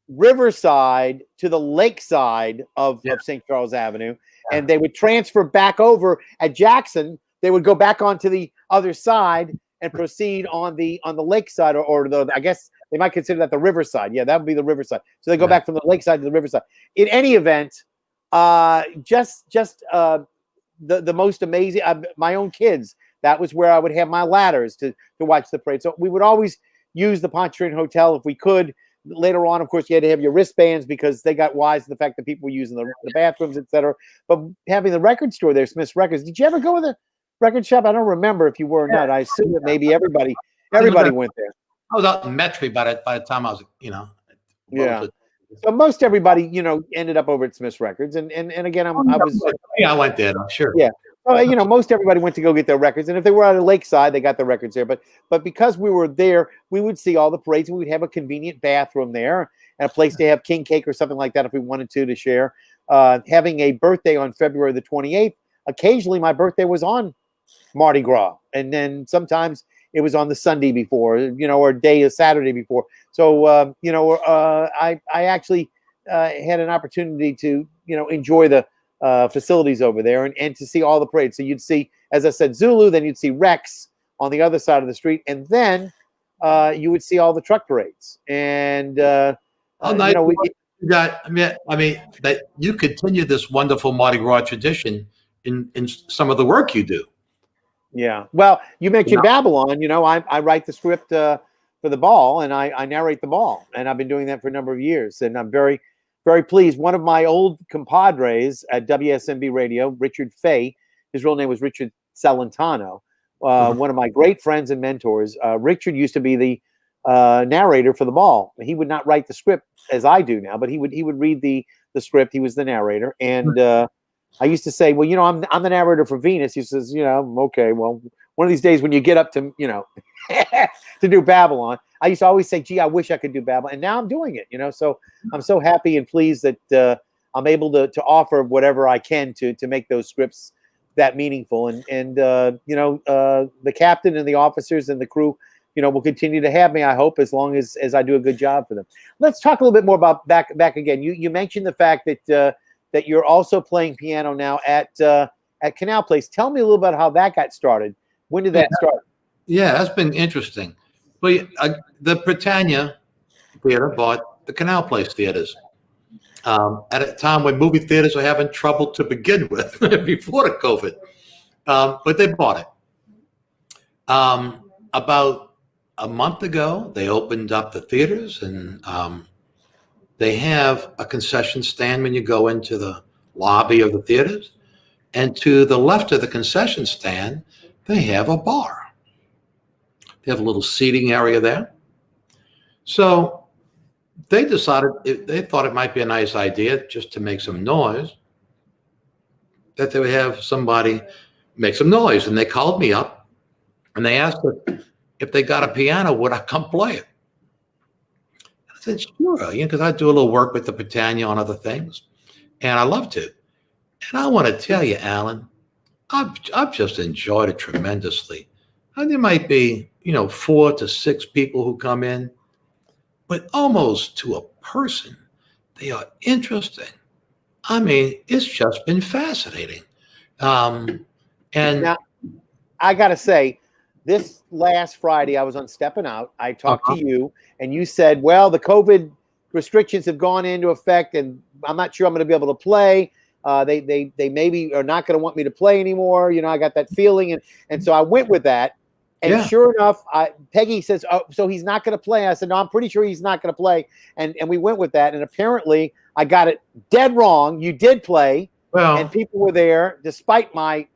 riverside to the lakeside of St. Charles Avenue. Yeah. And they would transfer back over at Jackson. They would go back onto the other side and proceed on the lakeside, or I guess they might consider that the riverside. Yeah, that would be the riverside. So they go back from the lakeside to the riverside. In any event, just the most amazing. My own kids. That was where I would have my ladders to watch the parade. So we would always use the Pontchartrain Hotel if we could. Later on, of course, you had to have your wristbands because they got wise to the fact that people were using the bathrooms, etc. But having the record store there, Smith's Records. Did you ever go to the record shop? I don't remember if you were or not. I assume that maybe everybody went there. I was out in Metairie by the time I was, Yeah. So most everybody, ended up over at Smith's Records, and again, I went there. I'm sure. Yeah. Well, most everybody went to go get their records, and if they were on the lakeside, they got their records there. But because we were there, we would see all the parades, and we'd have a convenient bathroom there and a place to have king cake or something like that if we wanted to share. Having a birthday on February the 28th, occasionally my birthday was on Mardi Gras, and then sometimes it was on the Sunday before, or a day of Saturday before. So, I actually had an opportunity to, enjoy the facilities over there and to see all the parades. So you'd see, as I said, Zulu, then you'd see Rex on the other side of the street, and then you would see all the truck parades. And that you continue this wonderful Mardi Gras tradition in some of the work you do. Yeah. Well, you mentioned Babylon. I write the script for the ball, and I narrate the ball, and I've been doing that for a number of years, and I'm very, very pleased. One of my old compadres at WSMB Radio, Richard Fay, his real name was Richard Celentano, one of my great friends and mentors. Richard used to be the narrator for the ball. He would not write the script as I do now, but he would read the script. He was the narrator, and I used to say, well, I'm the narrator for Venus. He says, okay, well, one of these days when you get up to, to do Babylon, I used to always say, gee, I wish I could do Babylon. And now I'm doing it, so I'm so happy and pleased that I'm able to offer whatever I can to make those scripts that meaningful. And the captain and the officers and the crew, will continue to have me, I hope, as long as I do a good job for them. Let's talk a little bit more about back again. You mentioned the fact that you're also playing piano now at Canal Place. Tell me a little about how that got started. When did that start? Yeah, that's been interesting. But the Britannia Theater bought the Canal Place theaters at a time when movie theaters were having trouble to begin with before the COVID. But they bought it. About a month ago, they opened up the theaters, and they have a concession stand when you go into the lobby of the theaters. And to the left of the concession stand, they have a bar. They have a little seating area there. So they decided, they thought it might be a nice idea just to make some noise, that they would have somebody make some noise. And they called me up and they asked if they got a piano, would I come play it? I said, sure, because I do a little work with the Britannia on other things, and I love to. And I want to tell you, Alan, I've just enjoyed it tremendously. And there might be, 4 to 6 people who come in, but almost to a person, they are interesting. I mean, it's just been fascinating. And now, I got to say, this last Friday, I was on Stepping Out. I talked to you, and you said, well, the COVID restrictions have gone into effect, and I'm not sure I'm going to be able to play. They maybe are not going to want me to play anymore. I got that feeling. And so I went with that. And sure enough, Peggy says, oh, so he's not going to play. I said, no, I'm pretty sure he's not going to play. And we went with that. And apparently I got it dead wrong. You did play. Well, and people were there despite my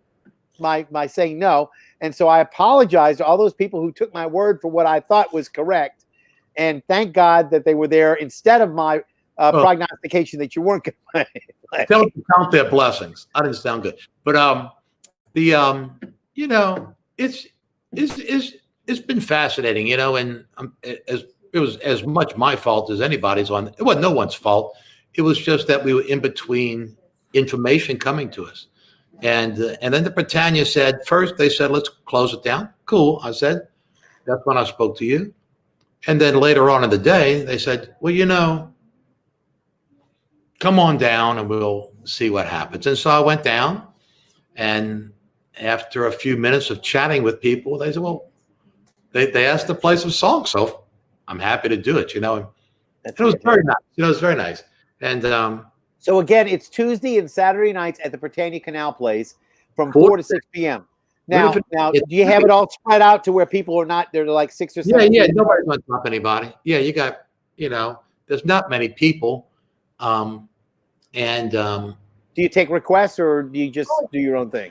saying no. And so I apologize to all those people who took my word for what I thought was correct. And thank God that they were there instead of my prognostication that you weren't going to play. Don't count their blessings. I didn't sound good. But it's it's been fascinating, and it was as much my fault as anybody's. It wasn't no one's fault. It was just that we were in between information coming to us, and then the Britannia said first. They said let's close it down. Cool, I said. That's when I spoke to you, and then later on in the day they said, well, come on down and we'll see what happens. And so I went down, and after a few minutes of chatting with people, they said, well, they asked to play some songs, so I'm happy to do it. And it was very nice. It was very nice. And so again, it's Tuesday and Saturday nights at the Britannia Canal Place from 4 to 6 p.m. Now, do you have it all spread out to where people are not? They're like 6 or 7. Yeah. Nobody's going to top anybody. Yeah, you got. There's not many people. Do you take requests or do you just do your own thing?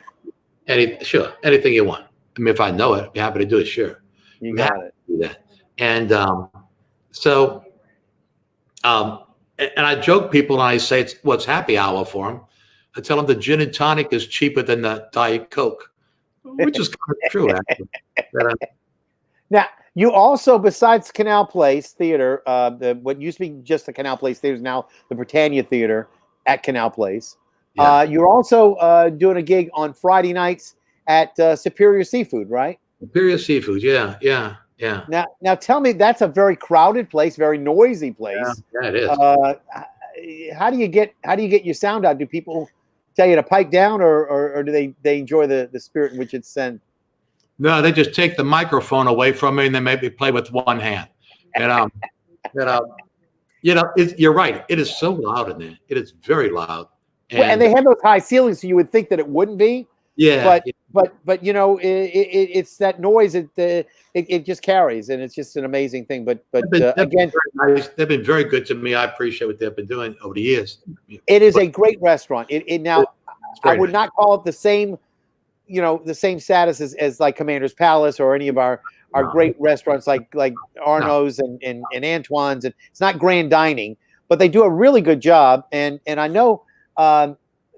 Sure, anything you want. I mean, if I know it, I'd be happy to do it. Sure, you got it. Do that. And and I joke people and I say it's happy hour for them. I tell them the gin and tonic is cheaper than the Diet Coke, which is kind of true, actually. Now, you also, besides Canal Place Theater, what used to be just the Canal Place Theater is now the Britannia Theater at Canal Place. Yeah. You're also doing a gig on Friday nights at Superior Seafood, right? Superior Seafood, yeah. Now tell me, that's a very crowded place, very noisy place. Yeah, it is. How do you get your sound out? Do people tell you to pipe down, or do they enjoy the spirit in which it's sent? No, they just take the microphone away from me and they make me play with one hand. And you're right. It is so loud in there. It is very loud. And they have those high ceilings, so you would think that it wouldn't be. Yeah. But it's that noise. It just carries, and it's just an amazing thing. But again, nice. They've been very good to me. I appreciate what they've been doing over the years. It is a great restaurant. I would not call it the same. The same status as like Commander's Palace or any of our great restaurants like Arno's and Antoine's. And it's not grand dining, but they do a really good job. And I know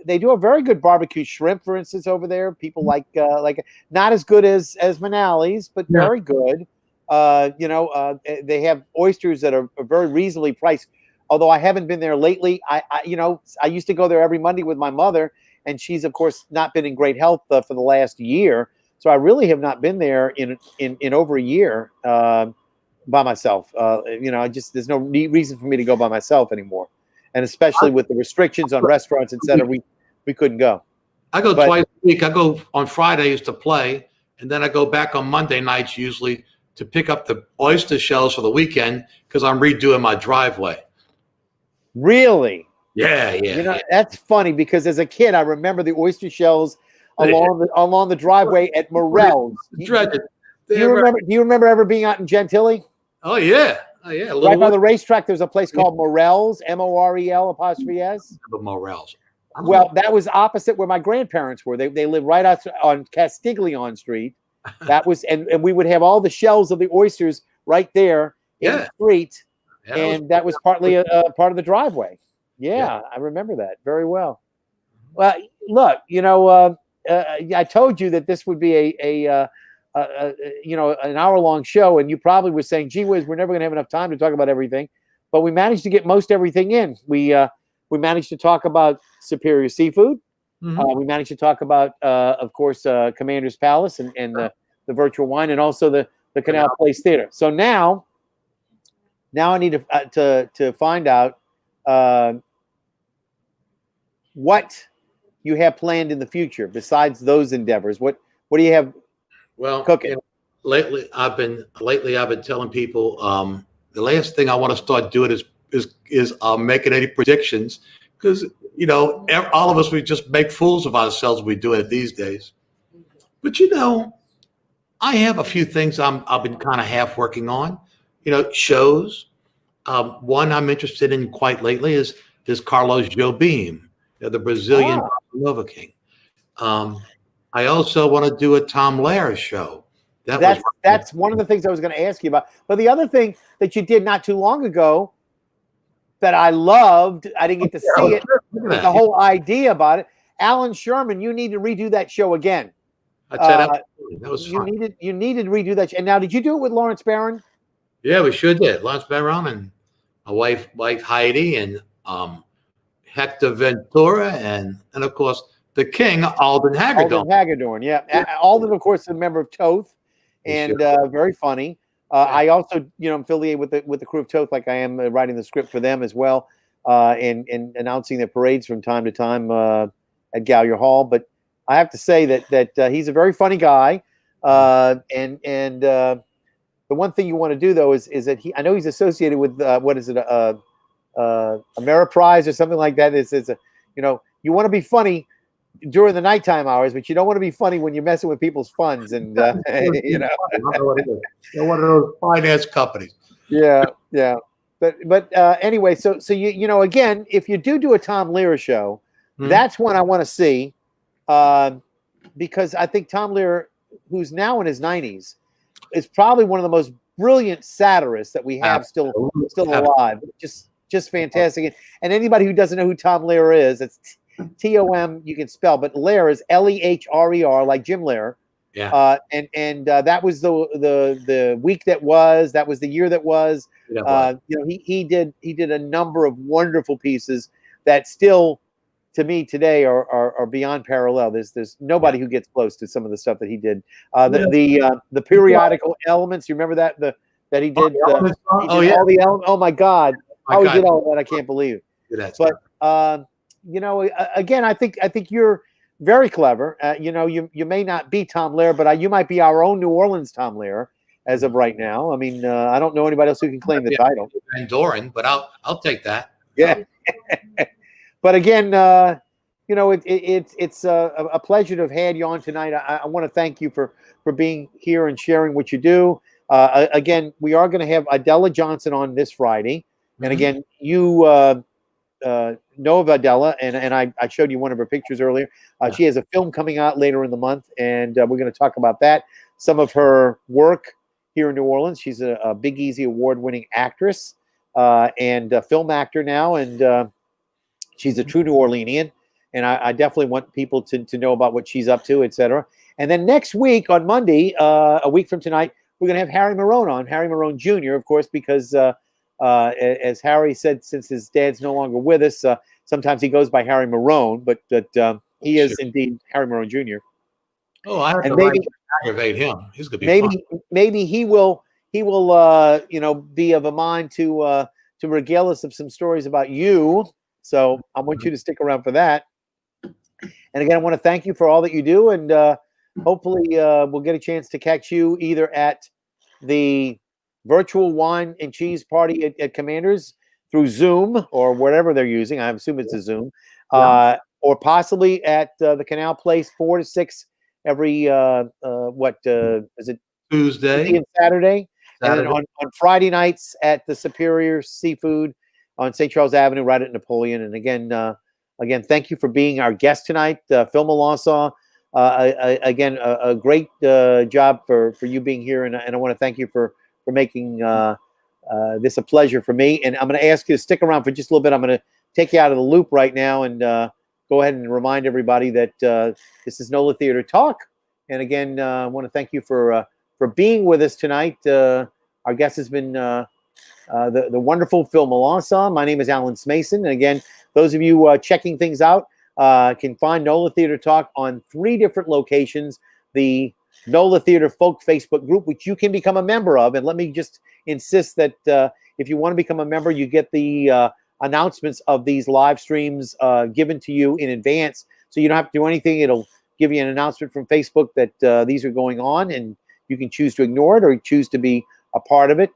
they do a very good barbecue shrimp, for instance, over there. People like not as good as Manali's, but very good. They have oysters that are very reasonably priced. Although I haven't been there lately. I used to go there every Monday with my mother. And she's, of course, not been in great health for the last year. So I really have not been there in over a year by myself. There's no reason for me to go by myself anymore. And especially with the restrictions on restaurants, et cetera, we couldn't go. I go twice a week. I go on Fridays to play, and then I go back on Monday nights usually to pick up the oyster shells for the weekend because I'm redoing my driveway. Really? Yeah. That's funny because as a kid, I remember the oyster shells along the driveway at Morel's. Do you remember ever being out in Gentilly? Oh yeah. Right by the racetrack, there's a place called Morel's, MOREL''S. Morel's. Well, that was opposite where my grandparents were. They lived right out on Castiglione Street. That was, and we would have all the shells of the oysters right there in the street, and that was partly a part of the driveway. Yeah, I remember that very well. Well, look, I told you that this would be an hour-long show, and you probably were saying, "Gee whiz, we're never going to have enough time to talk about everything." But we managed to get most everything in. We managed to talk about Superior Seafood. We managed to talk about, of course, Commander's Palace and the virtual wine, and also the Canal Place Theater. So now I need to find out. What you have planned in the future besides those endeavors? What do you have cooking? Lately I've been telling people the last thing I want to start doing is making any predictions because all of us, we just make fools of ourselves when we do it these days. But I have a few things I've been kind of half working on. Shows. One I'm interested in quite lately is this Carlos Jobim. The Brazilian Nova King. I also want to do a Tom Lehrer show. That's one of the things I was going to ask you about. But the other thing that you did not too long ago that I loved, I didn't get to see it, but the whole idea about it. Alan Sherman, you need to redo that show again. I'd say that was You fun. needed to redo that. And now, did you do it with Lawrence Barron? Yeah, we sure did. Lance Barron and my wife Heidi, and Hector Ventura, and of course the King Alden Hagedorn. Alden Hagedorn, yeah. Alden, of course, is a member of Toth, and very funny. I also, I'm affiliated with the crew of Toth, like I am writing the script for them as well, and announcing their parades from time to time at Gallier Hall. But I have to say that he's a very funny guy, and the one thing you want to do though is that I know he's associated with what is it, a Ameriprise or something like that. It's you want to be funny during the nighttime hours, but you don't want to be funny when you're messing with people's funds, and one of those finance companies. Yeah. But anyway, so again, if you do a Tom Lehrer show, that's one I want to see, because I think Tom Lehrer, who's now in his 90s, is probably one of the most brilliant satirists that we have still alive. Just fantastic. And anybody who doesn't know who Tom Lehrer is, it's Tom, you can spell, but Lehrer is Lehrer, like Jim Lehrer. Yeah. And that was the week that was the year that was. He did a number of wonderful pieces that still, to me today, are beyond parallel. There's nobody who gets close to some of the stuff that he did. The periodical elements. You remember that he did? All the elements. Oh my God! How he did all that? I can't believe. But again, I think you're very clever. You may not be Tom Lehrer, but you might be our own New Orleans Tom Lehrer as of right now. I mean, I don't know anybody else who can claim the title. Van Doren, but I'll take that. Yeah. But again, it's a pleasure to have had you on tonight. I want to thank you for being here and sharing what you do. Again, we are going to have Adela Johnson on this Friday, and again, you know of Adela, and I showed you one of her pictures earlier. She has a film coming out later in the month, and we're going to talk about that. Some of her work here in New Orleans. She's a Big Easy award-winning actress and a film actor now, and she's a true New Orleanian. And I definitely want people to know about what she's up to, etc. And then next week on Monday, a week from tonight, we're going to have Harry Marone on, Harry Marone Jr., of course, because as Harry said, since his dad's no longer with us, sometimes he goes by Harry Marone, but he is indeed Harry Marone Jr. Oh, I have to aggravate him. He's going to be fun. Maybe he will be of a mind to regale us of some stories about you. So I want you to stick around for that. And again, I want to thank you for all that you do, and hopefully we'll get a chance to catch you either at the virtual wine and cheese party at Commander's through Zoom or whatever they're using. I assume it's a Zoom, or possibly at the Canal Place 4 to 6 every is it Tuesday and Saturday, and then on Friday nights at the Superior Seafood on St. Charles Avenue, right at Napoleon. And again, thank you for being our guest tonight, Phil Melanson. Again, a great job for you being here, and I want to thank you for making this a pleasure for me. And I'm going to ask you to stick around for just a little bit. I'm going to take you out of the loop right now and go ahead and remind everybody that this is NOLA Theater Talk. And again, I want to thank you for being with us tonight. Our guest has been the wonderful Phil Melanson. My name is Alan Smason. And again, those of you checking things out can find NOLA Theater Talk on 3 different locations. The NOLA Theater Folk Facebook group, which you can become a member of. And let me just insist that if you want to become a member, you get the announcements of these live streams given to you in advance. So you don't have to do anything. It'll give you an announcement from Facebook that these are going on, and you can choose to ignore it or choose to be a part of it.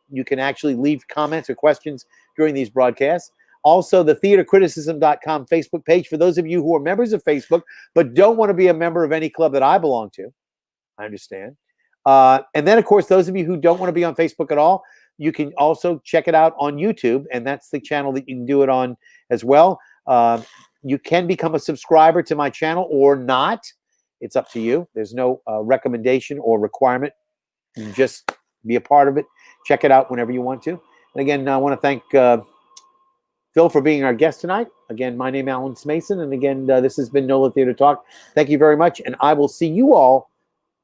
You can actually leave comments or questions during these broadcasts. Also, the theatercriticism.com Facebook page for those of you who are members of Facebook but don't want to be a member of any club that I belong to. I understand. And then, of course, those of you who don't want to be on Facebook at all, you can also check it out on YouTube, and that's the channel that you can do it on as well. You can become a subscriber to my channel or not. It's up to you. There's no recommendation or requirement. You just be a part of it. Check it out whenever you want to. And again, I want to thank Phil, for being our guest tonight. Again, my name is Alan Mason, and again, this has been NOLA Theater Talk. Thank you very much, and I will see you all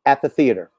at the theater.